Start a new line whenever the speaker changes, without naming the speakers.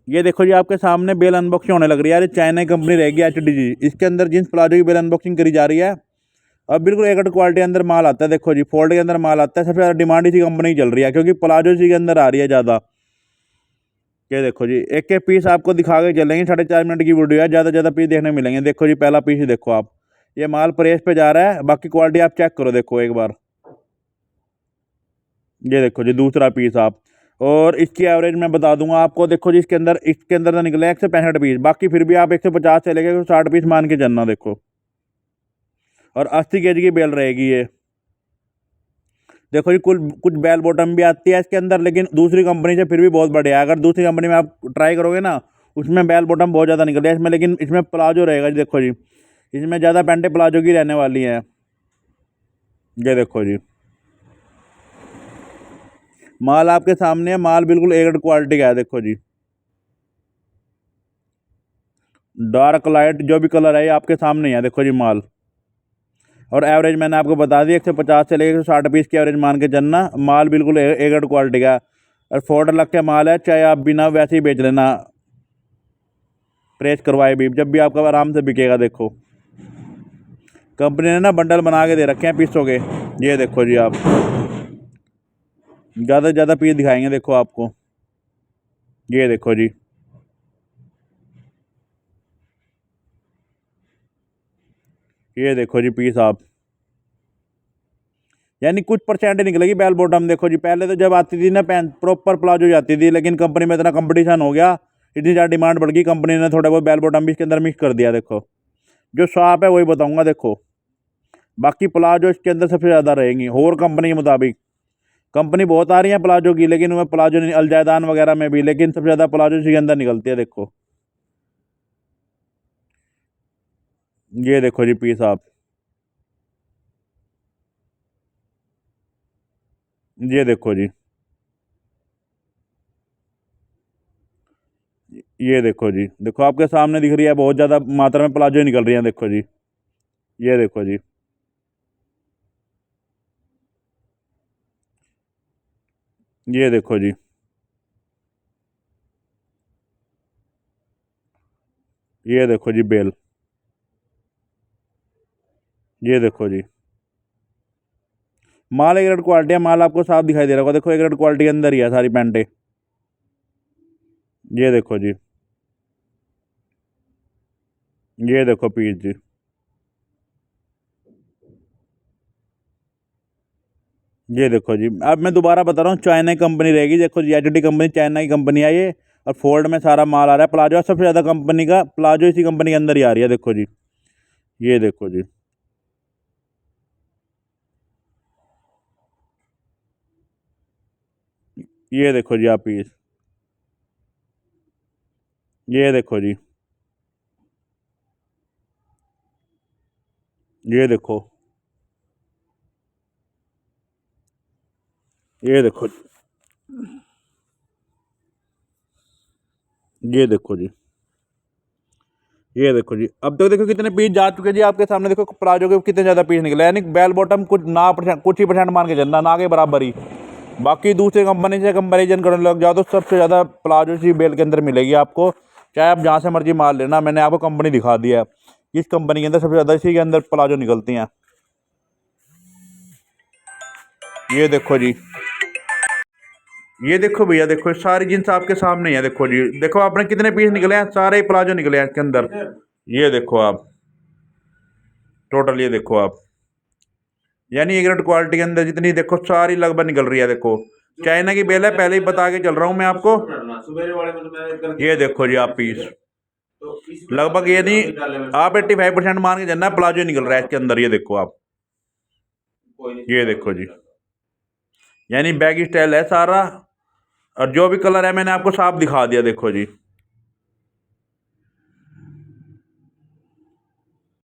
ये देखो जी आपके सामने बेल अनबॉक्सिंग होने लग रही है यार। चाइना कंपनी रहेगी HDG। इसके अंदर जींस प्लाजो की बेल अनबॉक्सिंग करी जा रही है। अब बिल्कुल एक क्वालिटी के अंदर माल आता है। देखो जी फोल्ड के अंदर माल आता है। सबसे ज़्यादा डिमांड इसी कंपनी की चल रही है क्योंकि प्लाजो इसी के अंदर आ रही है ज़्यादा। ये देखो जी एक एक पीस आपको दिखा के चलेंगे। 4.5 मिनट की वीडियो है। ज़्यादा से ज़्यादा पीस देखने मिलेंगे। देखो जी पहला पीस ही देखो आप। ये माल प्रेस पे जा रहा है। बाकी क्वालिटी आप चेक करो देखो एक बार। ये देखो जी दूसरा पीस आप। और इसकी एवरेज मैं बता दूंगा आपको। देखो जी इसके अंदर तो निकले 165 पीस। बाकी फिर भी आप 150 से लेके 60 पीस मान के चलना देखो। और 80 kg की बेल रहेगी ये। देखो जी कुल कुछ बेल बॉटम भी आती है इसके अंदर, लेकिन दूसरी कंपनी से फिर भी बहुत बढ़िया है। अगर दूसरी कंपनी में आप ट्राई करोगे ना, उसमें बेल बॉटम बहुत ज़्यादा निकलती है इसमें, लेकिन इसमें प्लाजो रहेगा जी। देखो जी इसमें ज़्यादा पैंटे प्लाजो की रहने वाली हैं। ये देखो जी माल आपके सामने है। माल बिल्कुल ए ग्रेड क्वालिटी का है। देखो जी डार्क लाइट जो भी कलर है ये आपके सामने ही है। देखो जी माल। और एवरेज मैंने आपको बता दी 150 से लेकर 60 पीस की एवरेज मान के चलना। माल बिल्कुल ए ग्रेड क्वालिटी का है। और फोल्डर लग के माल है। चाहे आप बिना वैसे ही बेच लेना, प्रेस करवाए भी, जब भी आपका आराम से बिकेगा। देखो कंपनी ने ना बंडल बना के दे रखे हैं पीसों के। ये देखो जी आप ज़्यादा से ज़्यादा पीस दिखाएंगे देखो आपको। ये देखो जी ये देखो जी पीस आप। यानी कुछ परसेंट निकलेगी बेल बॉटम। देखो जी पहले तो जब आती थी ना पैंट प्रॉपर प्लाजो जाती थी, लेकिन कंपनी में इतना कंपटीशन हो गया, इतनी ज़्यादा डिमांड बढ़ गई, कंपनी ने थोड़ा बहुत बेल बॉटम भी इसके अंदर मिक्स कर दिया। देखो जो शॉप है वही बताऊंगा देखो। बाकी प्लाजो इसके अंदर सबसे ज़्यादा रहेंगी और कंपनी के मुताबिक। कंपनी बहुत आ रही है प्लाजो की, लेकिन वह प्लाजो नहीं, अलजायदान वगैरह में भी, लेकिन सबसे ज़्यादा प्लाजो इसी के अंदर निकलती है। देखो ये देखो जी पीस आप। ये देखो जी ये देखो जी। देखो आपके सामने दिख रही है, बहुत ज़्यादा मात्रा में प्लाजो ही निकल रही है। देखो जी ये देखो जी ये देखो जी ये देखो जी बेल। ये देखो जी माल एक ग्रेड क्वालिटी है। माल आपको साफ दिखाई दे रहा होगा। देखो एक ग्रेड क्वालिटी के अंदर ही है सारी पैंटे। ये देखो जी ये देखो पीस जी। ये देखो जी अब मैं दोबारा बता रहा हूँ, चाइना की कंपनी रहेगी। देखो जी HDD कंपनी चाइना की कंपनी है ये। और फोल्ड में सारा माल आ रहा है। प्लाजो सबसे ज़्यादा कंपनी का प्लाजो इसी कंपनी के अंदर ही आ रही है। देखो जी ये देखो जी ये देखो जी आप पीस। ये देखो जी ये देखो ये देखो ये देखो जी ये देखो जी अब तक देखो कितने पीस जा चुके जी आपके सामने। देखो प्लाजो के कितने ज़्यादा पीस निकले, यानी बेल बॉटम कुछ ना परसेंट, कुछ ही परसेंट मान के चलना, ना के बराबर ही। बाकी दूसरे कंपनी से कंपैरिजन करने लग जाओ तो सबसे ज़्यादा प्लाजो सी बेल के अंदर मिलेगी आपको। चाहे आप जहाँ से मर्जी माल लेना, मैंने आपको कंपनी दिखा दिया है। इस कंपनी के अंदर सबसे ज़्यादा इसी के अंदर प्लाजो निकलती हैं। ये देखो जी ये देखो भैया, देखो सारी जींस आपके सामने ही है। देखो जी देखो आपने कितने पीस निकले हैं, सारे ही प्लाजो निकले हैं इसके अंदर। ये देखो आप टोटल। ये देखो आप यानी एक ग्रेड क्वालिटी के अंदर जितनी देखो सारी लगभग निकल रही है। देखो चाइना की बेल है, पहले ही बता के चल रहा हूँ मैं आपको। ये देखो जी आप पीस लगभग, ये नहीं आप 85% मान के चलना प्लाजो निकल रहा है इसके अंदर। ये देखो आप। ये देखो जी यानी बैग स्टाइल है सारा। और जो भी कलर है मैंने आपको साफ दिखा दिया। देखो जी